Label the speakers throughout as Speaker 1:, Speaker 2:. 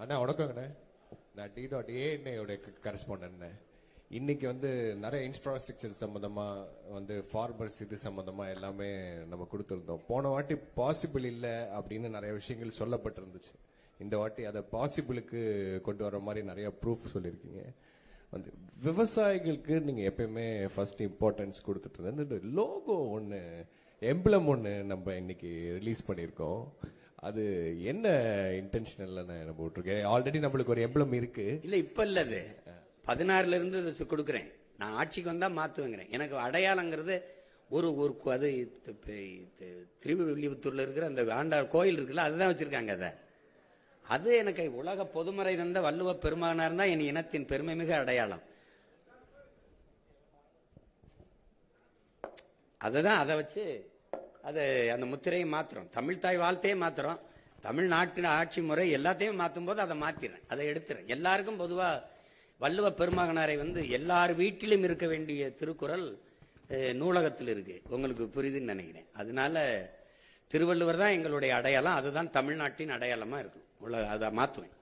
Speaker 1: அண்ணா வணக்கங்கண்ணே. நான் D.A correspondent. இன்னைக்கு நிறைய இன்ஃப்ராஸ்ட்ரக்சர் சம்பந்தமா ஃபார்மர்ஸ் இது சம்பந்தமா எல்லாமே நம்ம கொடுத்திருந்தோம். போன வாட்டி பாசிபிள் இல்ல அப்படின்னு நிறைய விஷயங்கள் சொல்லப்பட்டிருந்துச்சு. இந்த வாட்டி அதை பாசிபிளுக்கு கொண்டு வர மாதிரி நிறைய ப்ரூஃப் சொல்லியிருக்கீங்க. விவசாயிகளுக்கு நீங்க எப்பயுமே ஃபர்ஸ்ட் இம்பார்ட்டன்ஸ் கொடுத்துட்டு இருந்த லோகோ ஒன்னு, எம்பளம் ஒன்னு நம்ம இன்னைக்கு ரிலீஸ் பண்ணியிருக்கோம். அது என்ன இன்டென்ஷனல்ல நம்ம போட்டிருக்கேன். ஆல்ரெடி நம்மளுக்கு ஒரு எம்பளம் இருக்கு.
Speaker 2: இல்ல இப்ப இல்ல, அது 16ல இருந்து கொடுக்குறேன். நான் ஆட்சிக்கு வந்தா மாத்துவேங்கிறேன். எனக்கு அடையாளங்கிறது ஒரு அது திருவில்லிபுத்தூர்ல இருக்கிற அந்த ஆண்டாள் கோயில் இருக்குல்ல, அதுதான் வச்சிருக்காங்க. அது எனக்கு உலக பொதுமறை தந்த வள்ளுவ பெருமகனார் தான் என் இனத்தின் பெருமை மிக அடையாளம். அதுதான் அதை வச்சு அது அந்த முத்திரையை மாத்திரம், தமிழ் தாய் வாழ்த்தையே மாத்திரம், தமிழ்நாட்டின் ஆட்சி முறை எல்லாத்தையும் மாற்றும் போது அதை மாத்திரேன், அதை எடுத்துறேன். எல்லாருக்கும் பொதுவா வள்ளுவ பெருமகனாரை எல்லார் வீட்டிலும் இருக்க வேண்டிய திருக்குறள் நூலகத்தில் இருக்கு. உங்களுக்கு புரியுதுன்னு நினைக்கிறேன். அதனால திருவள்ளுவர் தான் எங்களுடைய அடையாளம். அதுதான் தமிழ்நாட்டின் அடையாளமா இருக்கும். அதை மாத்துவேன்.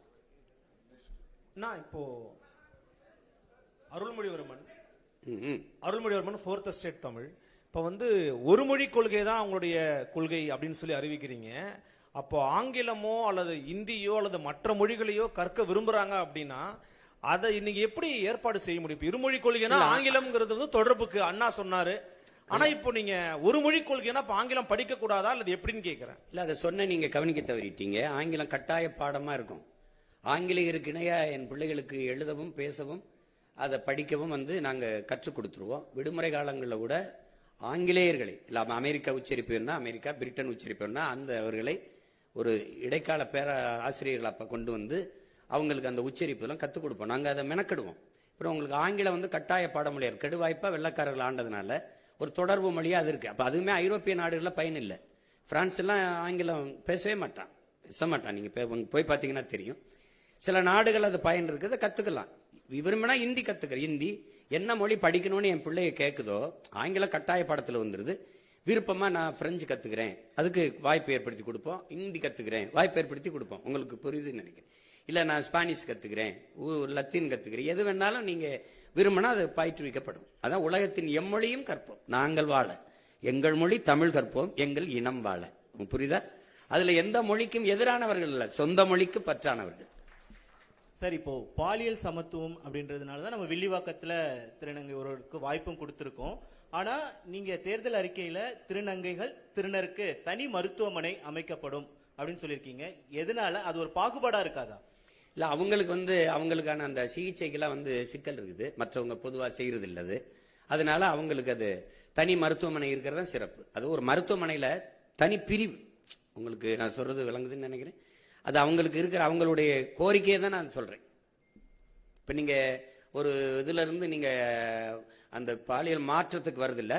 Speaker 3: இப்போ அருள்மொழிவர்மன் 4th ஸ்டேட் தமிழ் இப்ப ஒரு மொழி கொள்கை தான் அவங்களுடைய கொள்கை அப்படின்னு சொல்லி அறிவிக்கிறீங்க. அப்போ ஆங்கிலமோ அல்லது இந்தியோ அல்லது மற்ற மொழிகளையோ கற்க விரும்புறாங்க அப்படின்னா அதை இன்னைக்கு எப்படி ஏற்பாடு செய்ய முடியும்? இருமொழி கொள்கைனா ஆங்கிலம்ங்கிறது தொடர்புக்கு அண்ணா சொன்னாரு. ஆனா இப்போ நீங்க ஒரு மொழி கொள்கைனா ஆங்கிலம் படிக்க கூடாதா அல்லது எப்படின்னு கேக்குறேன்.
Speaker 2: இல்ல அதை சொன்ன நீங்க கவனிக்க தவறிட்டீங்க. ஆங்கிலம் கட்டாய பாடமா இருக்கும். ஆங்கிலேயருக்கு இணையா என் பிள்ளைகளுக்கு எழுதவும் பேசவும் அதை படிக்கவும் நாங்க கற்றுக் கொடுத்துருவோம். விடுமுறை காலங்களில் கூட ஆங்கிலேயர்களை இல்லாம அமெரிக்கா உச்சரிப்பு வேணா அமெரிக்கா, பிரிட்டன் உச்சரிப்பு வேணா அந்த அவர்களை ஒரு இடைக்கால பேர ஆசிரியர்கள் அப்ப கொண்டு அவங்களுக்கு அந்த உச்சரிப்பு எல்லாம் கத்துக் கொடுப்போம். நாங்க அதை மெனக்கிடுவோம். அப்புறம் உங்களுக்கு ஆங்கிலம் கட்டாய பாடமொழியார் கெடுவாய்ப்பா வெள்ளக்காரர்கள் ஆண்டதுனால ஒரு தொடர்பு மொழியா அது இருக்கு. அப்ப அதுவுமே ஐரோப்பிய நாடுகள்ல பயன் இல்லை. பிரான்ஸ் எல்லாம் ஆங்கிலம் பேசவே மாட்டான், பேச மாட்டான். நீங்க போய் பாத்தீங்கன்னா தெரியும். சில நாடுகள் அது பயன் இருக்குது, கத்துக்கலாம். விரும்பினா ஹிந்தி கத்துக்கிற, ஹிந்தி என்ன மொழி படிக்கணும்னு என் பிள்ளைய கேட்குதோ ஆங்கிலம் கட்டாய பாடத்தில் வந்துருது. விருப்பமா நான் பிரெஞ்சு கத்துக்கிறேன், அதுக்கு வாய்ப்பு ஏற்படுத்தி கொடுப்போம். ஹிந்தி கத்துக்கிறேன், வாய்ப்பு ஏற்படுத்தி கொடுப்போம். உங்களுக்கு புரியுதுன்னு நினைக்கிறேன். இல்ல நான் ஸ்பானிஷ் கத்துக்கிறேன், லத்தீன் கத்துக்கிறேன், எது வேணாலும் நீங்க விரும்பினா அது பயிற்றுவிக்கப்படும். அதான் உலகத்தின் எம்மொழியும் கற்போம், நாங்கள் வாழ எங்கள் மொழி தமிழ் கற்போம், எங்கள் இனம் வாழ. புரியுதா? அதுல எந்த மொழிக்கும் எதிரானவர்கள் இல்ல, சொந்த மொழிக்கு பற்றானவர்கள்.
Speaker 4: சார், இப்போ பாலியல் சமத்துவம் அப்படின்றதுனாலதான் நம்ம வில்லிவாக்கத்துல திருநங்கை ஒருவருக்கு வாய்ப்பும் கொடுத்திருக்கோம். ஆனா நீங்க தேர்தல் அறிக்கையில திருநங்கைகள் திருநருக்கு தனி மருத்துவமனை அமைக்கப்படும் அப்படின்னு சொல்லியிருக்கீங்க. எதனால? அது ஒரு பாகுபாடா இருக்காதா?
Speaker 2: இல்ல, அவங்களுக்கு அவங்களுக்கான அந்த சிகிச்சைக்கெல்லாம் சிக்கல் இருக்குது, மற்றவங்க பொதுவா செய்யறது இல்லது. அதனால அவங்களுக்கு அது தனி மருத்துவமனை இருக்கிறதா சிறப்பு. அது ஒரு மருத்துவமனையில தனி பிரிவு. உங்களுக்கு நான் சொல்றது விளங்குதுன்னு நினைக்கிறேன். அது அவங்களுக்கு இருக்கிற அவங்களுடைய கோரிக்கையை தான் நான் சொல்றேன். இப்ப நீங்க ஒரு இதுல இருந்து நீங்க அந்த பாலியல் மாற்றத்துக்கு வருது இல்ல,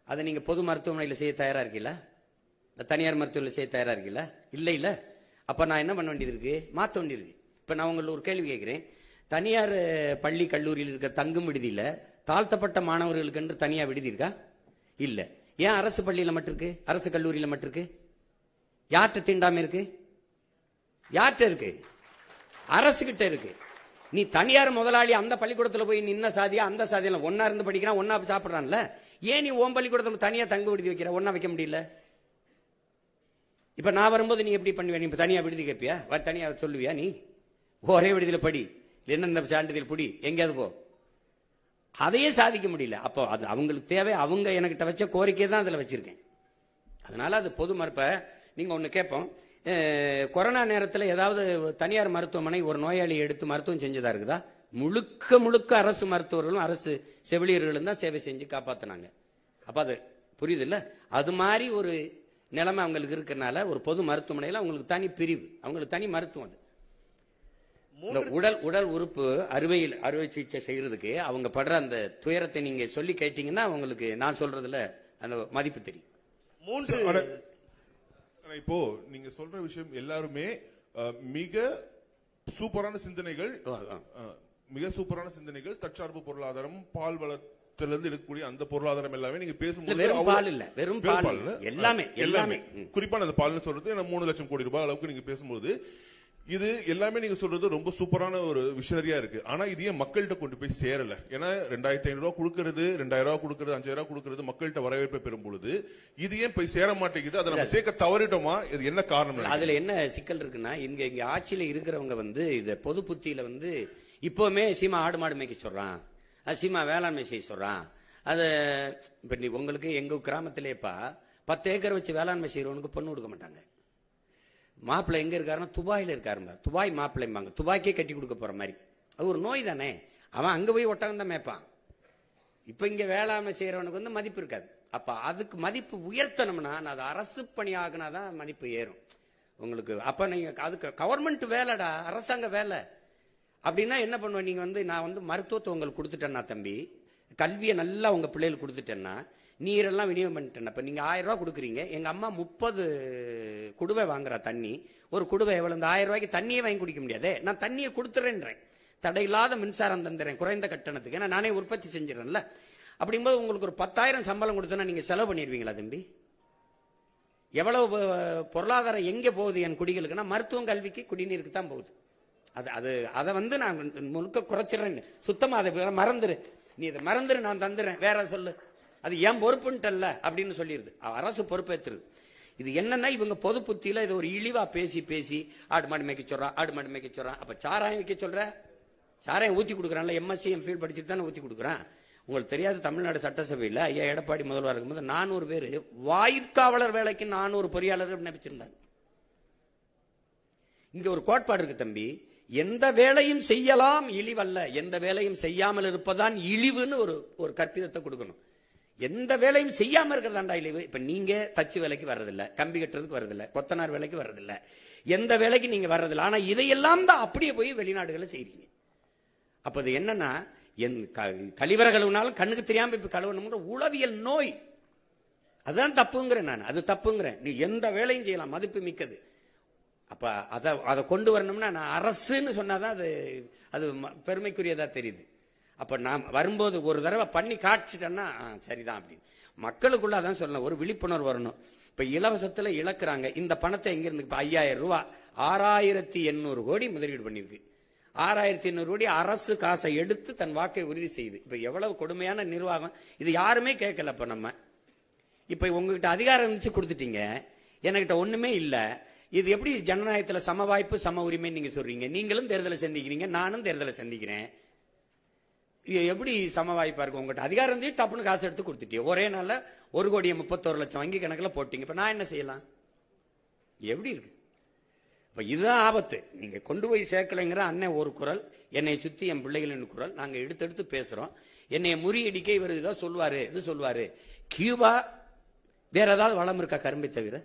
Speaker 2: அதை நீங்க பொது மருத்துவமனையில செய்ய தயாரா இருக்கீங்களா? தனியார் மருத்துவமனையில் செய்ய தயாரா இருக்கீங்களா? இல்ல இல்ல. அப்ப நான் என்ன பண்ண வேண்டியது இருக்கு? மாற்ற வேண்டியிருக்கு. இப்ப நான் உங்களுக்கு ஒரு கேள்வி கேட்கிறேன். தனியார் பள்ளி கல்லூரியில் இருக்க தங்கும் விடுதியில தாழ்த்தப்பட்ட மாணவர்களுக்கு என்று தனியா விடுதி இருக்கா? இல்ல. ஏன் அரசு பள்ளியில மட்டும் இருக்கு, அரசு கல்லூரியில மட்டும் இருக்கு? யார்கிட்ட தீண்டாம இருக்கு? யார்கிட்ட இருக்கு? அரசு கிட்ட இருக்கு. நீ தனியார் முதலாளி அந்த பள்ளிக்கூடத்துல போய் நின்ன சாதியா அந்த சாதியில ஒன்னா இருந்து படிக்கிறான், ஒன்னா சாப்பிடறான்ல, ஏன் நீ ஓம் பள்ளிக்கூடத்துல தனியா தங்க விடுதி வைக்கிற, ஒன்னா வைக்க முடியல? இப்ப நான் வரும்போது நீ எப்படி பண்ணுவ? நீ தனியா விடுதி கேட்பியா? தனியா சொல்லுவியா? நீ ஒரே விடுதியில படி, என்ன சான்றிதழ் படி, எங்கேயாவது போ. அதையே சாதிக்க முடியல. அப்போ அது அவங்களுக்கு தேவை. அவங்க என்கிட்ட வச்ச கோரிக்கை தான் அதுல வச்சிருக்கேன். அதனால அது பொது மறுப்ப நீங்க ஒண்ணு கேட்போம். கொரோனா நேரத்தில் ஏதாவது தனியார் மருத்துவமனை ஒரு நோயாளியை எடுத்து மருத்துவம் செஞ்சதா இருக்குதா? முழுக்க முழுக்க அரசு மருத்துவர்களும் அரசு செவிலியர்களும் தான் சேவை செஞ்சு காப்பாத்தினாங்க. அப்ப அது புரியுது இல்ல? அது மாதிரி ஒரு நிலைமை அவங்களுக்கு இருக்கிறதுனால ஒரு பொது மருத்துவமனையில் அவங்களுக்கு தனி பிரிவு, அவங்களுக்கு தனி மருத்துவம். அது உடல் உறுப்பு அறுவை சிகிச்சை செய்யறதுக்கு அவங்க படுற அந்த துயரத்தை நீங்க சொல்லி கேட்டீங்கன்னா அவங்களுக்கு நான் சொல்றதுல அந்த மதிப்பு தெரியும்.
Speaker 5: இப்போ நீங்க சொல்ற விஷயம் எல்லாருமே மிக சூப்பரான சிந்தனைகள், தற்சார்பு பொருளாதாரம், பால் வளத்திலிருந்து எடுக்கக்கூடிய அந்த பொருளாதாரம் எல்லாமே நீங்க பேசும்போது
Speaker 2: வெறும் பால் எல்லாமே
Speaker 5: குறிப்பா அந்த பால்னு சொல்றது 3 லட்சம் கோடி ரூபாய் அளவுக்கு நீங்க பேசும்போது இது எல்லாமே நீங்க சொல்றது ரொம்ப சூப்பரான ஒரு விஷனரியா இருக்கு. ஆனா இது ஏன் மக்கள்கிட்ட கொண்டு போய் சேரல? ஏன்னா 2500 ரூபாய் கொடுக்கறது, 2000 ரூபாய் கொடுக்கறது, 5000 ரூபாய் கொடுக்கறது மக்கள்கிட்ட வரவேற்பை பெறும் பொழுது இது ஏன் போய் சேர மாட்டேங்குது? அதை நம்ம சேர்க்க தவறிட்டோமா? இது என்ன காரணம்?
Speaker 2: அதுல என்ன சிக்கல் இருக்குன்னா, இங்க ஆட்சியில இருக்கிறவங்க இத பொது புத்தியில இப்பவுமே சீமா ஆடு மாடு மேய்க்க சொல்றான், சீமா வேளாண்மை செய்ய சொல்றான். அது இப்ப உங்களுக்கு எங்க கிராமத்திலேப்பா 10 ஏக்கர் வச்சு வேளாண்மை செய்யறவனுக்கு பொண்ணு கொடுக்க மாட்டாங்க. மாப்பிள்ளை எங்க இருக்காருன்னா துபாயில இருக்காருங்க. துபாய் மாப்பிள்ளைம்பாங்க. துபாய்க்கே கட்டி கொடுக்க போற மாதிரி. அது ஒரு நோய் தானே. அவன் அங்க போய் ஒட்டகம் தான் மேய்ப்பான். இப்ப இங்க வேளாண்மை செய்யறவனுக்கு மதிப்பு இருக்காது. அப்ப அதுக்கு மதிப்பு உயர்த்தணும்னா அது அரசு பணி ஆகுனாதான் மதிப்பு ஏறும் உங்களுக்கு. அப்ப நீங்க அதுக்கு கவர்மெண்ட் வேலைடா, அரசாங்க வேலை அப்படின்னா என்ன பண்ணுவேன்? நீங்க நான் மருத்துவத்தை உங்களுக்கு கொடுத்துட்டேன்னா தம்பி, கல்வியை நல்லா உங்க பிள்ளைகளுக்கு கொடுத்துட்டேன்னா, நீரெல்லாம் விநியோகம் பண்ணிட்டேன். இப்ப நீங்க 1000 ரூபாய் கொடுக்குறீங்க, எங்க அம்மா 30 குடுவை வாங்குறா தண்ணி. ஒரு குடுவை எவ்வளவு? இந்த 1000 ரூபாய்க்கு தண்ணியே வாங்கி குடிக்க முடியாதே. நான் தண்ணியை கொடுத்துறேன்றேன், தடையில்லாத மின்சாரம் தந்துறேன் குறைந்த கட்டணத்துக்கு, ஏன்னா நானே உற்பத்தி செஞ்சிடறேன்ல. அப்படிங்கும்போது உங்களுக்கு ஒரு 10,000 சம்பளம் கொடுத்தா நீங்க செலவு பண்ணிடுவீங்களா தம்பி? எவ்வளவு பொருளாதாரம் எங்க போகுது என் குடிகளுக்குன்னா மருத்துவம், கல்விக்கு, குடிநீருக்கு தான் போகுது. அதை நான் முழுக்க குறைச்சிடறேன். சுத்தமா அதை மறந்துரு, நீ இதை மறந்துரு, நான் தந்துடுறேன், வேற சொல்லு, அது ஏன் பொறுப்புன்ட்டல்ல அப்படின்னு சொல்லிடுது. அரசு பொறுப்பேற்றுது. இது என்னன்னா இவங்க பொது புத்தியில இது ஒரு இழிவா பேசி பேசி ஆடு மாடு மேய்க்க சொல்றான், ஆடு மாடு மேய்க்க சொல்றான். அப்ப சாராயம் வைக்க சொல்ற, சாராயம் ஊத்தி கொடுக்குறான்ல, எம்எஸ்சி எம்ஃபில் படிச்சுட்டு தானே ஊத்தி கொடுக்குறான். உங்களுக்கு தெரியாது, தமிழ்நாடு சட்டசபையில் ஐயா எடப்பாடி முதல்வர் இருக்கும்போது 400 பேர் வாயிற்காவலர் வேலைக்கு 400 பொறியாளர்கள் நினைச்சிருந்தாங்க. இங்க ஒரு கோட்பாடு இருக்கு தம்பி, எந்த வேலையும் செய்யலாம் இழிவல்ல, எந்த வேலையும் செய்யாமல் இருப்பதான் இழிவுன்னு ஒரு கற்பிதத்தை கொடுக்கணும். எந்த வேலையும் செய்யாம இருக்கிறதாண்டா இழிவு. இப்ப நீங்க தச்சு வேலைக்கு வர்றதில்ல, கம்பி கட்டுறதுக்கு வர்றதில்ல, கொத்தனார் வேலைக்கு வர்றதில்ல, எந்த வேலைக்கு நீங்க வர்றதில்ல. ஆனா இதையெல்லாம் தான் அப்படியே போய் வெளிநாடுகளை செய்றீங்க. அப்ப அது என்னன்னா, கழிவறை கழுவுனாலும் கண்ணுக்கு தெரியாம இப்ப கழுவணும்ன்ற உளவியல் நோய். அதுதான் தப்புங்கிறேன் நான், அது தப்புங்கிறேன். நீ எந்த வேலையும் செய்யலாம், மதிப்பு மிக்கது. அப்ப அதை கொண்டு வரணும்னா நான் அரசுன்னு சொன்னாதான் அது பெருமைக்குரியதா தெரியுது. அப்ப நான் வரும்போது ஒரு தடவை பண்ணி காட்சிட்டேன்னா சரிதான் அப்படின்னு மக்களுக்குள்ள அதான் சொல்லணும், ஒரு விழிப்புணர்வு வரணும். இப்ப இலவசத்துல இழக்கிறாங்க. இந்த பணத்தை எங்க இருந்து? இப்ப 5000 ரூபாய் 6800 கோடி முதலீடு பண்ணிருக்கு. 6800 கோடி அரசு காசை எடுத்து தன் வாக்கை உறுதி செய்யுது. இப்ப எவ்வளவு கொடுமையான நிர்வாகம் இது, யாருமே கேட்கல. இப்ப நம்ம இப்ப உங்ககிட்ட அதிகாரம் இருந்துச்சு கொடுத்துட்டீங்க, என்கிட்ட ஒண்ணுமே இல்ல. இது எப்படி ஜனநாயகத்துல சம வாய்ப்பு சம உரிமை நீங்க சொல்றீங்க? நீங்களும் தேர்தலை சந்திக்கிறீங்க, நானும் தேர்தலை சந்திக்கிறேன். எப்படி சம வாய்ப்பா இருக்கும்? உங்ககிட்ட அதிகாரம் இருந்து டப்புன்னு காசு எடுத்து கொடுத்துட்டீங்க. ஒரே நாள்ல 1,31,00,000 வங்கி கணக்குல போட்டீங்க. இப்ப நான் என்ன செய்யலாம்? எப்படி இருக்கு? இப்ப இதுதான் ஆபத்து. நீங்க கொண்டு போய் சேர்க்கலைங்கிற அண்ணன் ஒரு குரல், என்னை சுத்தி என் பிள்ளைகளின் குரல், நாங்க எடுத்து பேசுறோம். என்னைய முறியடிக்க இவர் இதை சொல்லுவாரு, இது சொல்லுவாரு. கியூபா வேற ஏதாவது வளம் இருக்கா கரும்பை தவிர?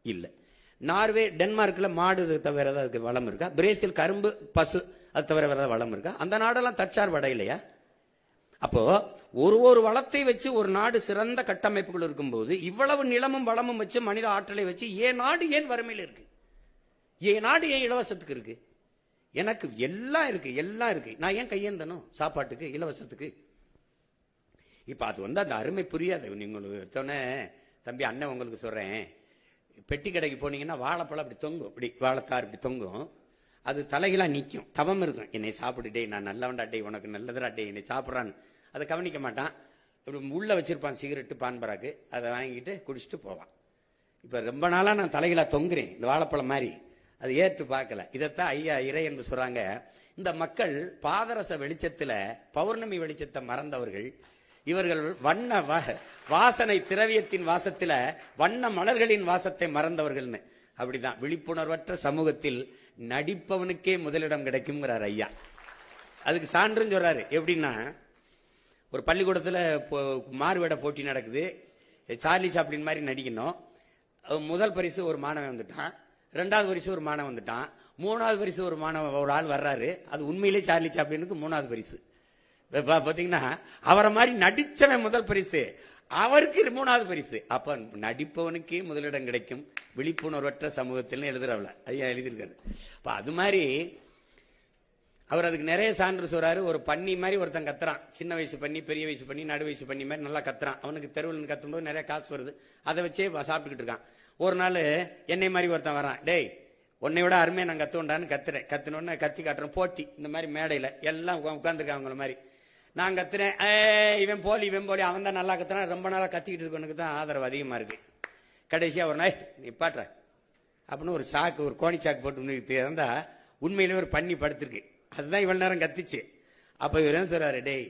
Speaker 2: இல்ல. நார்வே, டென்மார்க்ல மாடு தவிர ஏதாவது வளம் இருக்கா? பிரேசில் கரும்பு, பசு, அது தவிர வேற ஏதாவது வளம் இருக்கா? அந்த நாடெல்லாம் தற்சார்பு அடையலையா? அப்போ ஒரு வளத்தை வச்சு ஒரு நாடு சிறந்த கட்டமைப்புகள் இருக்கும்போது இவ்வளவு நிலமும் வளமும் வச்சு மனித ஆற்றலை வச்சு ஏன் நாடு ஏன் வறுமையில் இருக்கு? ஏன் நாடு ஏன் இலவசத்துக்கு இருக்கு? எனக்கு எல்லாம் இருக்கு, எல்லாம் இருக்கு. நான் ஏன் கையேந்தணும் சாப்பாட்டுக்கு, இலவசத்துக்கு? இப்ப அது அந்த அருமை புரியாது. நீங்களுக்கு எடுத்தோன்னே தம்பி அண்ணன் உங்களுக்கு சொல்றேன், பெட்டி கடைக்கு போனீங்கன்னா வாழைப்பழம் அப்படி தொங்கும், இப்படி வாழைத்தார் இப்படி தொங்கும், அது தலைகளாக நிற்கும், தவம் இருக்கும். என்னை சாப்பிட்டுட்டே, நான் நல்லவன்டா டே, உனக்கு நல்லதுடா டே, என்னை சாப்பிட்றான்னு அதை கவனிக்க மாட்டான். இப்படி உள்ள வச்சிருப்பான் சிகரெட்டு, பான்பராக்கு, அதை வாங்கிட்டு குடிச்சிட்டு போவான். இப்போ ரொம்ப நாளாக நான் தலைகளாக தொங்குறேன் இந்த வாழைப்பழம் மாதிரி, அது ஏற்று பார்க்கல. இதைத்தான் ஐயா இறை என்று சொல்றாங்க. இந்த மக்கள் பாதரச வெளிச்சத்தில் பௌர்ணமி வெளிச்சத்தை மறந்தவர்கள், இவர்கள் வண்ண வாசனை திரவியத்தின் வாசத்துல வண்ண மலர்களின் வாசத்தை மறந்தவர்கள்னு. அப்படிதான் விழிப்புணர்வற்ற சமூகத்தில் நடிப்பவனுக்கே முதலிடம் கிடைக்கும்ங்கிறார் ஐயா. அதுக்கு சான்றுன்னு சொல்றாரு. எப்படின்னா, ஒரு பள்ளிக்கூடத்துல மாறுவேட போட்டி நடக்குது, சார்லி சாப்ளின் மாதிரி நடிக்கணும். முதல் பரிசு ஒரு மாணவன் வந்துட்டான், 2வது பரிசு ஒரு மாணவன் வந்துட்டான், 3வது பரிசு ஒரு ஆள் வர்றாரு. அது உண்மையிலே சார்லி சாப்ளினுக்கு 3வது பரிசு. பாத்தீங்கன்னா அவரை மாதிரி நடிச்சவன் முதல் பரிசு, அவருக்கு 3வது பரிசு. அப்ப நடிப்பவனுக்கே முதலிடம் கிடைக்கும் விழிப்புணர்வற்ற சமூகத்தில் எழுதுறவள ஐயா எழுதியிருக்காரு. அப்ப அது மாதிரி அவர் அதுக்கு நிறைய சான்று சொல்றாரு. ஒரு பன்னி மாதிரி ஒருத்தன் கத்துறான், சின்ன வயசு பண்ணி, பெரிய வயசு பண்ணி, நடு வயசு பண்ணி மாதிரி நல்லா கத்துறான். அவனுக்கு தெருவில் கத்தும்போது நிறைய காசு வருது, அதை வச்சே சாப்பிட்டுக்கிட்டு இருக்கான். ஒரு நாள் என்னை மாதிரி ஒருத்தன் வரான், டேய் உன்னை விட அருமையா நான் கத்துவேன்டான்னு கத்துனோன்னு கத்தி காட்டுறேன் போட்டி. இந்த மாதிரி மேடையில எல்லாம் உட்காந்துருக்காங்க அவங்கள மாதிரி. நான் கத்துறேன், இவன் போலி அவன் தான் நல்லா கத்துறான், ரொம்ப நாளா கத்திக்கிட்டு இருக்கவனுக்கு தான் ஆதரவு அதிகமா இருக்கு. கடைசியா ஒரு நாய் நீ பாட்டுற அப்படின்னு ஒரு சாக்கு, ஒரு கோணி சாக்கு போட்டு இருந்தா உண்மையிலே ஒரு பன்னி படுத்திருக்கு. அதுதான் இவ்வளவு நேரம் கத்திச்சு. அப்ப இவர் என்ன சொல்றாரு, டேய்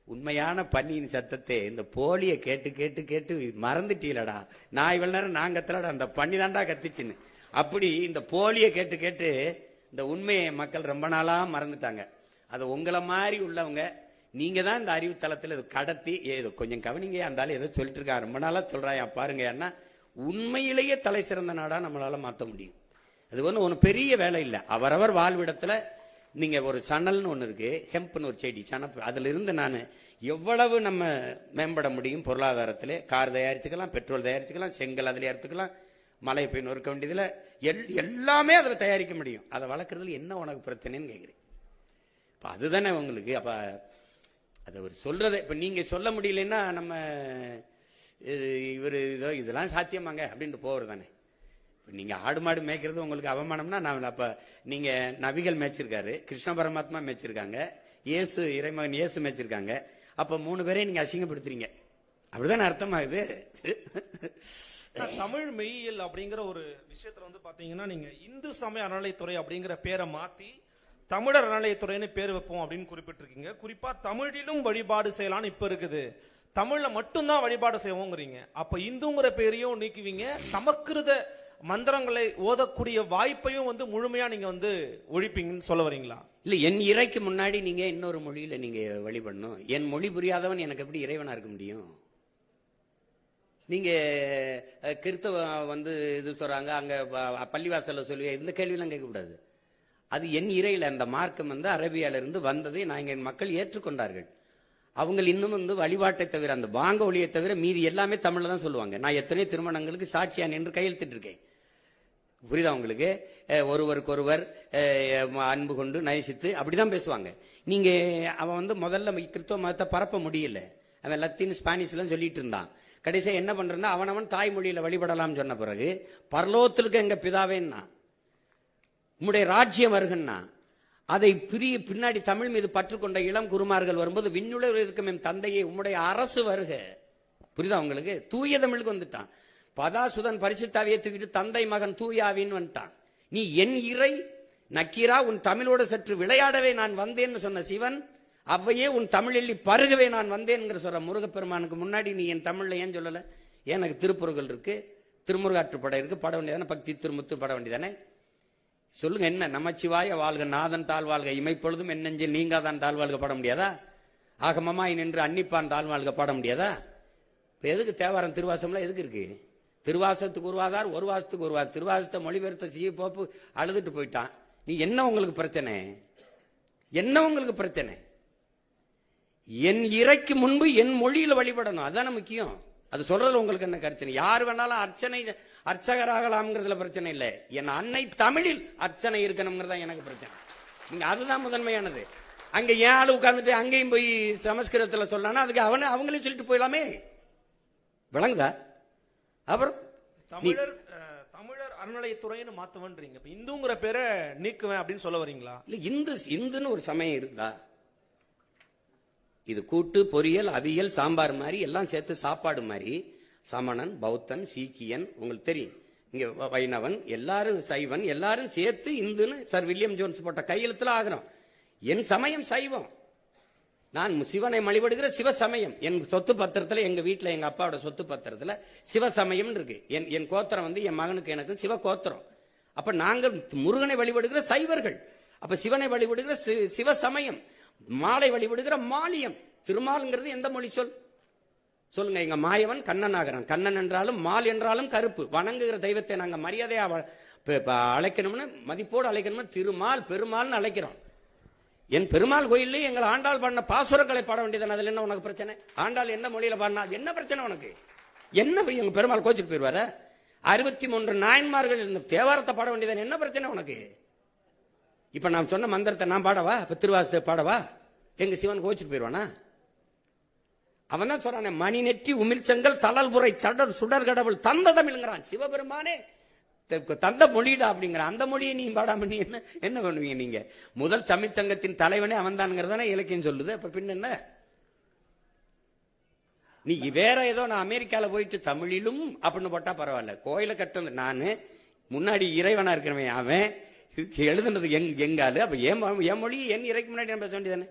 Speaker 2: உண்மையான பன்னியின் சத்தத்தை இந்த போலியை கேட்டு கேட்டு கேட்டு மறந்துட்டீலடா, நான் இவ்வளவு நேரம் நான் கத்துறடா, அந்த பன்னி தாண்டா கத்திச்சுன்னு. அப்படி இந்த போலியை கேட்டு கேட்டு இந்த உண்மையை மக்கள் ரொம்ப நாளா மறந்துட்டாங்க. அது உங்களை மாதிரி உள்ளவங்க நீங்க தான் இந்த அறிவு தளத்தில் இது கடத்தி ஏதோ கொஞ்சம் கவனிங்க, இருந்தாலும் ஏதோ சொல்லிட்டு இருக்காங்க, ரொம்ப நாளா சொல்றாயா பாருங்க. ஏன்னா உண்மையிலேயே தலை சிறந்த நாடா நம்மளால மாற்ற முடியும். அது ஒன்றும் பெரிய வேலை இல்லை. அவரவர் வாழ்விடத்துல நீங்க ஒரு சணல்னு ஒன்று இருக்கு, ஹெம்ப்னு ஒரு செடி, சனப்பு, அதுல இருந்து நான் எவ்வளவு நம்ம மேம்பட முடியும் பொருளாதாரத்திலே. கார் தயாரிச்சுக்கலாம், பெட்ரோல் தயாரிச்சுக்கலாம், செங்கல் அதில் எடுத்துக்கலாம், மலை போய் நொறுக்க வேண்டியதுல எல்லாமே அதில் தயாரிக்க முடியும். அதை வளர்க்கறதுல என்ன உனக்கு பிரச்சனைன்னு கேட்குறேன். இப்போ அதுதானே உங்களுக்கு. அப்ப அதை ஒரு சொல்றதை இப்ப நீங்க சொல்ல முடியலன்னா நம்ம இவர் இதோ இதெல்லாம் சாத்தியமாங்க அப்படின்ட்டு போறது தானே. நீங்க ஆடு மாடு மேய்க்கிறது உங்களுக்கு அவமானம்னா நான் அப்ப நீங்க நபிகள் மேய்ச்சிருக்காரு, கிருஷ்ண பரமாத்மா மேய்ச்சிருக்காங்க, இயேசு இறைமகன் இயேசு மேய்ச்சிருக்காங்க. அப்ப 3 பேரையும் நீங்க அசிங்கப்படுத்துறீங்க, அப்படிதான் அர்த்தமாகுது.
Speaker 3: தமிழ் மெய்யியல் அப்படிங்கிற ஒரு விஷயத்துல வந்து பாத்தீங்கன்னா நீங்க இந்து சமய அறநிலைத்துறை அப்படிங்கிற பேரை மாத்தி தமிழர் அறநிலையத்துறைன்னு பேர் வைப்போம் அப்படின்னு குறிப்பிட்டிருக்கீங்க. குறிப்பா தமிழிலும் வழிபாடு செய்யலாம்னு இப்ப இருக்குது, தமிழ்ல மட்டும்தான் வழிபாடு செய்வோங்கிறீங்க. அப்ப இந்துங்கிற பேரையும் நீக்குவீங்க, சமஸ்கிருத மந்திரங்களை ஓதக்கூடிய வாய்ப்பையும் வந்து முழுமையா நீங்க வந்து ஒழிப்பீங்கன்னு சொல்ல வரீங்களா?
Speaker 2: இல்ல, என் இறைக்கு முன்னாடி நீங்க இன்னொரு மொழியில நீங்க வழிபடணும். என் மொழி புரியாதவன் எனக்கு எப்படி இறைவனா இருக்க முடியும்? நீங்க கிறிஸ்தவ வந்து இது சொல்றாங்க, அங்க பள்ளிவாசல்ல சொல்லி இந்த கேள்வியெல்லாம் கேட்கக்கூடாது. அது என் இறையில அந்த மார்க்கம் வந்து அரேபியால இருந்து வந்ததை நான் என் மக்கள் ஏற்றுக்கொண்டார்கள். அவங்க இன்னும் வந்து வழிபாட்டை தவிர அந்த பாங்க ஒளியை தவிர மீதி எல்லாமே தமிழ்ல தான் சொல்லுவாங்க. நான் எத்தனை திருமணங்களுக்கு சாட்சியா நின்று கையெழுத்திட்டு இருக்கேன். புரியுதா உங்களுக்கு? ஒருவருக்கொருவர் அன்பு கொண்டு நயசித்து அப்படிதான் பேசுவாங்க. நீங்க அவன் வந்து முதல்ல கிறிஸ்தவ மதத்தை பரப்ப முடியல, அவன் லத்தீன் ஸ்பானிஷ்லாம் சொல்லிட்டு இருந்தான். கடைசியா என்ன பண்றா, அவனவன் தாய்மொழியில வழிபடலாம் சொன்ன பிறகு பரலோகத்திற்கு எங்க பிதாவேன்னா உம்முடைய ராஜ்யம் வருகன்னா அதை பின்னாடி தமிழ் மீது பற்றுக்கொண்ட இளம் குருமார்கள் வரும்போது விண்ணுலகில் இருக்கும் என் தந்தையை உம்முடைய அரசு வருக. புரியுதா உங்களுக்கு? தூய தமிழுக்கு வந்துட்டான். பதாசுதன் பரிசுத்தாவியை தூக்கிட்டு தந்தை மகன் தூயாவின்னு வந்துட்டான். நீ என் இறை நக்கீரா உன் தமிழோடு சற்று விளையாடவே நான் வந்தேன்னு சொன்ன சிவன் அவ்வையே உன் தமிழில் பருகவே நான் வந்தேன்ங்கிற சொல்ற முருகப்பெருமானுக்கு முன்னாடி நீ என் தமிழ்ல ஏன் சொல்லல? எனக்கு திருப்புறங்கள் இருக்கு, திருமுருகாற்றுப்படை இருக்கு, பட வேண்டியதானே, பக்தி திருமுத்து பட வேண்டியதானே. சொல்லுங்க, என்ன நமச்சிவாய வாழ்க நாதன் தாழ்வாழ்க இமைப்பொழுதும் என் நெஞ்சில் நீங்காதான் தாழ்வாழ்க பாட முடியாதா? ஆகமமாய் நின்று அன்னிப்பான் தாழ்வாழ்க பாட முடியாதா? இப்ப எதுக்கு தேவாரம் திருவாசம்லாம் எதுக்கு இருக்கு? திருவாசத்துக்கு உருவாதார், ஒரு வாசத்துக்கு உருவாதார். திருவாசத்தை மொழிபெயர்த்த சீ போப்பு அழுதுட்டு போயிட்டான். நீ என்ன உங்களுக்கு பிரச்சனை? என்ன உங்களுக்கு பிரச்சனை? என் இறைக்கு முன்பு என் மொழியில வழிபடணும், அதுதானே முக்கியம். அது சொல்றதுல உங்களுக்கு என்ன பிரச்சனை? யார் வேணாலும் அர்ச்சகராகலாம்ங்கிறதுல பிரச்சனை இல்லை. என் அன்னை தமிழில் அர்ச்சனை இருக்கணும்ங்கிறதா எனக்கு பிரச்சனை. நீங்க அதுதான் முதன்மையானது. அங்க ஏன் ஆளு உட்கார்ந்துட்டு அங்கேயும் போய் சமஸ்கிருதத்துல சொல்லானா அதுக்கு அவங்களே சொல்லிட்டு போயிடலாமே. விளங்குதா? அப்புறம்
Speaker 3: தமிழர் அறநிலையத்துறைன்னு மாத்துவன்றீங்க, இந்துங்கிற பேரை நீக்குவேன் அப்படின்னு சொல்ல வரீங்களா?
Speaker 2: இல்ல, இந்துன்னு ஒரு சமயம் இருக்குதா? இது கூட்டு பொரியல் அவியல் சாம்பார் மாதிரி எல்லாம் சேர்த்து சாப்பாடு மாதிரி. சமணன், பௌத்தன், சீக்கியன், உங்களுக்கு தெரியும், இங்க வைணவன், எல்லாரும் சைவன், எல்லாரும் சேர்த்து இந்துன்னு சார் வில்லியம் ஜோன்ஸ் போட்ட கையெழுத்துல ஆகிறோம். என் சமயம் சைவம், நான் சிவனை வழிபடுகிற சிவசமயம். என் சொத்து பத்திரத்துல, எங்க வீட்டுல எங்க அப்பாவோட சொத்து பத்திரத்துல சிவசமயம் இருக்கு. என் கோத்திரம் வந்து என் மகனுக்கு எனக்கு சிவ கோத்திரம். அப்ப நாங்கள் முருகனை வழிபடுகிற சைவர்கள். அப்ப சிவனை வழிபடுகிற சிவசமயம், மாலை வழிபடுகிற மாலியம். திருமால்ங்கிறது எந்த மொழி சொல் சொல்லுங்க? எங்க மாயவன் கண்ணன் ஆகிறான். கண்ணன் என்றாலும் மால் என்றாலும் கருப்பு. வணங்குகிற தெய்வத்தை நாங்க மரியாதையா அழைக்கணும்னு, மதிப்போடு அழைக்கணும்னு திருமால் பெருமாள்னு அழைக்கிறோம். என் பெருமாள் கோயிலே எங்கள் ஆண்டாள் பாடின பாசுரங்களை பாட வேண்டியது. அதுல என்ன உனக்கு பிரச்சனை? ஆண்டாள் என்ன மொழியில பாடினா அது என்ன பிரச்சனை உனக்கு? என்ன எங்க பெருமாள் கோச்சுக்கு போயிருவார? 63 நாயன்மார்கள் இருந்த தேவாரத்தை பாட வேண்டியது என்ன பிரச்சனை உனக்கு? இப்ப நான் சொன்ன மந்திரத்தை நான் பாடவா? இப்ப திருவாசத்தை பாடவா? எங்க சிவன் கோச்சுட்டு போயிருவானா? அவன் தான் சொல்றான், மணி நெற்றி உமிழ்ச்செங்கல் தளல்புரை சடர் சுடர் கடவுள் தந்த தமிழ்ங்கிறான். சிவபெருமானே தந்த மொழிடா அப்படிங்கிற அந்த மொழியை நீ பாடாம நீ என்ன பண்ணுவீங்க? நீங்க முதல் தமிழ்ச்சங்கத்தின் தலைவனே அவன் தானுங்கிறதானே இலக்கியம் சொல்லுது. அப்புறம் பின்ன என்ன? நீ வேற ஏதோ நான் அமெரிக்கால போயிட்டு தமிழிலும் அப்படின்னு போட்டா பரவாயில்ல. கோயில கட்டுறது நானு, முன்னாடி இறைவனா இருக்கிறவன் அவன், எழுதுனது எங்காலு. அப்ப என் மொழி என் இறைக்கு முன்னாடி நான் பேச வேண்டியதானே?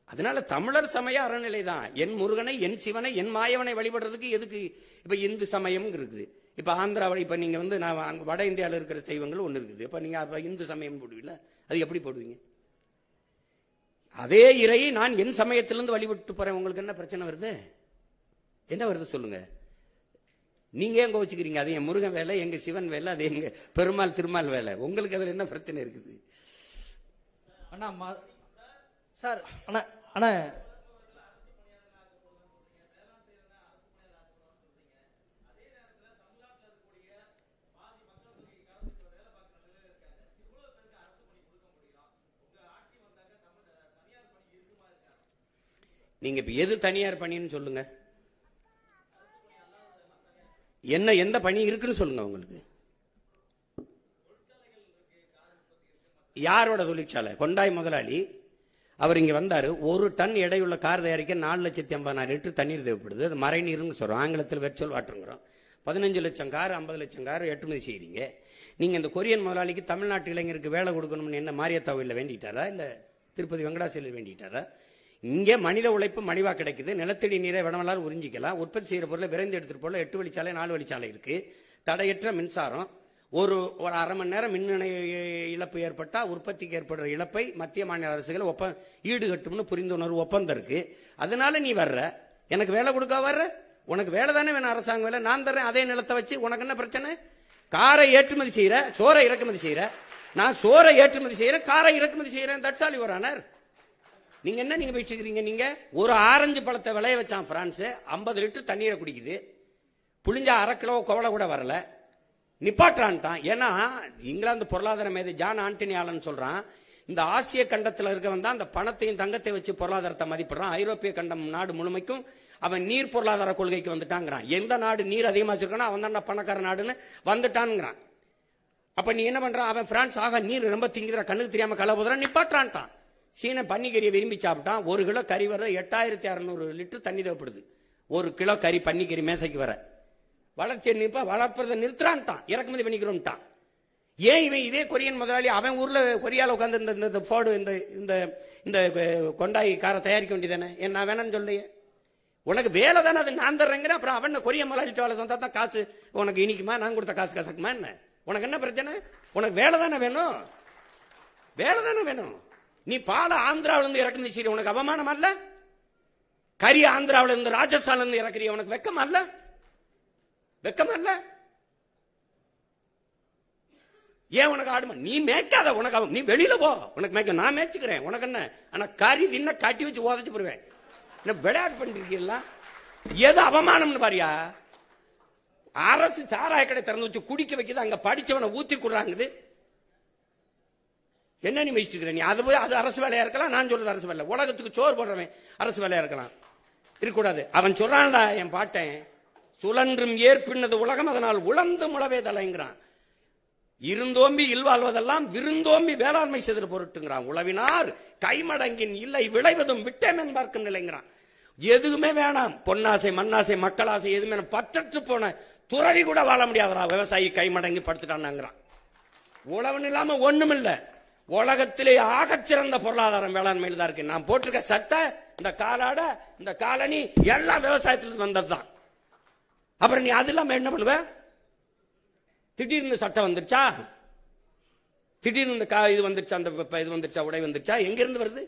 Speaker 2: அதனால தமிழர் சமய அறநிலை தான். என் முருகனை, என் சிவனை, என் மாயவனை வழிபடுறதுக்கு எதுக்கு இப்ப இந்து சமயம் இருக்குது? இப்ப ஆந்திராவில் இப்ப நீங்க வந்து நான் வட இந்தியாவில் இருக்கிற தெய்வங்கள் ஒண்ணு இருக்குது. இப்ப நீங்க இந்து சமயம் போடுவீங்களா? அது எப்படி போடுவீங்க? அதே இறையை நான் என் சமயத்திலிருந்து வழிபட்டு போறேன். உங்களுக்கு என்ன பிரச்சனை வருது? என்ன வருது சொல்லுங்க. நீங்க ஏன் கோவிச்சுக்கிறீங்க? அது என் முருகன் வேலை, எங்க சிவன் வேலை, அது எங்க பெருமாள் திருமால் வேலை. உங்களுக்கு அதுல என்ன பிரச்சனை இருக்குது?
Speaker 6: அண்ணா
Speaker 3: சார் அண்ணா அண்ணா
Speaker 2: நீங்க இப்ப எது தனியார் பணின்னு சொல்லுங்க. என்ன எந்த பணி இருக்குன்னு சொல்லுங்க. உங்களுக்கு யாரோட தொழிற்சாலை? கொண்டாய் முதலாளி அவர் இங்க வந்தாரு. 1 டன் எடையுள்ள கார் தயாரிக்க 4,50,000 லிட்டர் தண்ணீர் தேவைப்படுது. அது மறை நீர்னு சொல்றோம், ஆங்கிலத்தில் வெர்ச்சுவல் வாட்டருங்கிறோம். 15 லட்சம் கார் 50 லட்சம் கார் ஏற்றுமதி செய்யறீங்க. நீங்க இந்த கொரியன் முதலாளிக்கு தமிழ்நாட்டு இளைஞருக்கு வேலை கொடுக்கணும்னு என்ன மாரியத்தாவில் வேண்டிட்டாரா, இல்ல திருப்பதி வெங்கடாசலில் வேண்டிட்டாரா? இங்கே மனித உழைப்பு மலிவா கிடைக்குது. நிலத்தடி நீரை வேணாலும் உறிஞ்சிக்கலாம். உற்பத்தி செய்யற பொருளை விரைந்து எடுத்துட்டு போல 8 வழிச்சாலை 4 வழிச்சாலை இருக்கு. தடையற்ற மின்சாரம். ஒரு அரை மணி நேரம் மின் இழப்பு ஏற்பட்டா உற்பத்திக்கு ஏற்படுற இழப்பை மத்திய மாநில அரசுகள் ஈடுகட்டும்னு புரிந்துணர்வு ஒப்பந்தம் இருக்கு. அதனால நீ வர்ற, எனக்கு வேலை கொடுக்க வர்ற, உனக்கு வேலை தானே வேணும், அரசாங்க வேலை நான் தர்றேன். அதே நிலத்தை வச்சு உனக்கு என்ன பிரச்சனை? காரை ஏற்றுமதி செய்யற, சோறை இறக்குமதி செய்யற. நான் சோறை ஏற்றுமதி செய்யறேன், காரை இறக்குமதி செய்யறேன். That's all your honour. நீங்க என்ன நீங்க பேசிக்கிறீங்க? நீங்க ஒரு ஆரஞ்சு பழத்தை விளைய வச்சான் பிரான்ஸ், 50 லிட்டர் தண்ணீரை குடிக்குது. புளிஞ்சா 1/2 கிலோ கோவலை கூட வரல, நிப்பாட்டான்ட்டான். ஏன்னா இங்கிலாந்து பொருளாதார மேதை ஜான் ஆண்டனி ஆலன் சொல்றான், இந்த ஆசிய கண்டத்தில் இருக்கவன் தான் அந்த பணத்தையும் தங்கத்தை வச்சு பொருளாதாரத்தை மதிப்பிடுறான். ஐரோப்பிய கண்டம் நாடு முழுமைக்கும் அவன் நீர் பொருளாதார கொள்கைக்கு வந்துட்டாங்கிறான். எந்த நாடு நீர் அதிகமா வச்சிருக்கானோ அவன் தான் பணக்கார நாடுன்னு வந்துட்டான்ங்கிறான். அப்ப நீ என்ன பண்றான்? அவன் பிரான்ஸ் ஆக நீர் ரொம்ப திங்குற, கண்ணுக்கு தெரியாம களை போதுறான், நிப்பாட்டான்ட்டான். சீன பன்னிக்கறியை விரும்பி சாப்பிட்டான். 1 கிலோ கறி வர 8600 லிட்டர் தண்ணி தேவைப்படுது. 1 கிலோ கறி பன்னிக்கறி மேசைக்கு வர. வளர்ச்சியை நிற்ப வளர்ப்பதை நிறுத்துறான்ட்டான், இறக்குமதி பண்ணிக்கிறோம்ட்டான். ஏன் இவன் இதே கொரியன் முதலாளி அவன் ஊர்ல கொரியால உட்காந்து இந்த ஃபோர்டு இந்த கொண்டாய் காரை தயாரிக்க வேண்டியதானே? ஏன் நான் வேணான்னு சொல்லையே? உனக்கு வேலை தானே, அது நான் தர்றேங்கிற. அப்புறம் அவன் கொரியன் முதலாளி வேலை தந்தா தான் காசு உனக்கு இனிக்குமா? நான் கொடுத்த காசு கசக்குமா என்ன? உனக்கு என்ன பிரச்சனை? உனக்கு வேலை தானே வேணும், வேலை தானே வேணும். நீ பால ஆந்திராவில இருந்து இறக்குமதி செய்ய, உனக்கு அவமானம் அல்ல? கறி ஆந்திராவில இருந்து ராஜஸ்தான்ல இருந்து இறக்குறிய, உனக்கு வெக்கம் அல்ல? வெக்கம் அல்ல? ஏன் உனக்கு ஆடுமா? நீ மேய்க்காத, உனக்கு நீ வெளியில போ, உனக்கு மேய்க்க நான் மேய்ச்சுக்கிறேன். உனக்கு என்ன? ஆனா கறி தின்ன காட்டி வச்சு உதச்சு போடுவேன். என்ன விளையாட்டு பண்ணிருக்கீங்களா? எது அவமானம்னு பாரியா? அரசு சாராய கடை திறந்து வச்சு குடிக்க வைக்குது, அங்க படிச்சவனை ஊத்தி கொடுறாங்குது. என்ன நீ மெச்சிட்டு நீ? அது போய் அது அரசு வேலையா இருக்கலாம். நான் சொல்றது அரசு வேலை. உலகத்துக்கு சோறு போடுறவன் அரசு வேலையா இருக்கலாம், இருக்கக்கூடாது. அவன் சொல்றான்டா என் பாட்டேன், சுழன்றும் ஏற்பின்னது உலகம் அதனால் உழந்து முளவே தலைங்கிறான். இருந்தோம்பி இல்வாழ்வதெல்லாம் விருந்தோம்பி வேளாண்மை செய்த பொருட்டுங்கிறான். உழவினார் கைமடங்கின் இல்லை விளைவதும் விட்டேமன் பார்க்கும் நிலைங்கிறான். எதுவுமே வேணாம், பொன்னாசை மண்ணாசை மக்களாசை எதுவுமே பற்றற்று போன துறவி கூட வாழ முடியாதரா. விவசாயி கைமடங்கி படுத்துட்டான்ங்கிறான். உழவன் இல்லாம ஒண்ணும் இல்ல. உலகத்திலே ஆகச் சிறந்த பொருளாதாரம் வேளாண்மையில் தான் இருக்கு. நான் போட்டிருக்க சட்டை, இந்த காலாட, இந்த காலனி எல்லாம் விவசாயத்திலிருந்து வந்ததுதான். அப்புறம் நீ அது இல்லாம என்ன பண்ணுவ? திடீர்னு சட்டம் வந்துருச்சா, திடீர்னு இந்த இது வந்துருச்சா, அந்த இது வந்துருச்சா, உடை வந்துருச்சா, எங்க இருந்து வருது?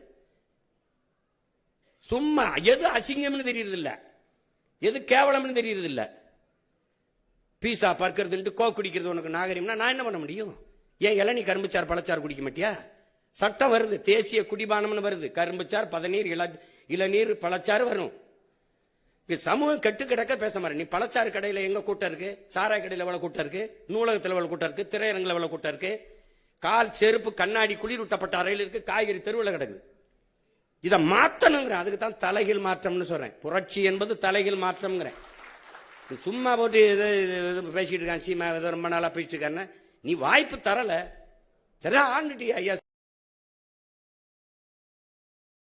Speaker 2: சும்மா எது அசிங்கம்னு தெரியுது இல்ல, எது கேவலம்னு தெரியுது இல்ல. பீஸா பர்க்கிறது கோ குடிக்கிறது உனக்கு நாகரிகம்னா நான் என்ன பண்ண முடியும்? ஏன் இளநீ கரும்புச்சார் பழச்சார் குடிக்க மாட்டியா? சட்டம் வருது, தேசிய குடிபானம்னு வருது. கரும்புச்சார் பதநீர் இளநீர் பழச்சாறு வரும். சமூகம் கெட்டு கிடக்க பேச மாதிரி. நீ பழச்சாறு கடையில எங்க கூட்டம் இருக்கு, சாராய கடையில எவ்வளவு கூட்டம் இருக்கு, நூலகத்தில் எவ்வளவு கூட்டம் இருக்கு, திரையரங்கில் எவ்வளவு கூட்டம் இருக்கு, கால் செருப்பு கண்ணாடி குளிரூட்டப்பட்ட அறையில் இருக்கு, காய்கறி தெருவில் கிடக்குது. இதை மாத்தணுங்கிற, அதுக்கு தான் தலைகீழ் மாற்றம்னு சொல்றேன். புரட்சி என்பது தலைகீழ் மாற்றம்ங்கிறேன். சும்மா போட்டு ஏதோ பேசிட்டு இருக்கான் சீமா ஏதோ ரொம்ப நாளா பேசிட்டு இருக்கான்னு நீ வாய்ப்பு தரல சரிதான் ஆண்டுட்டி ஐயா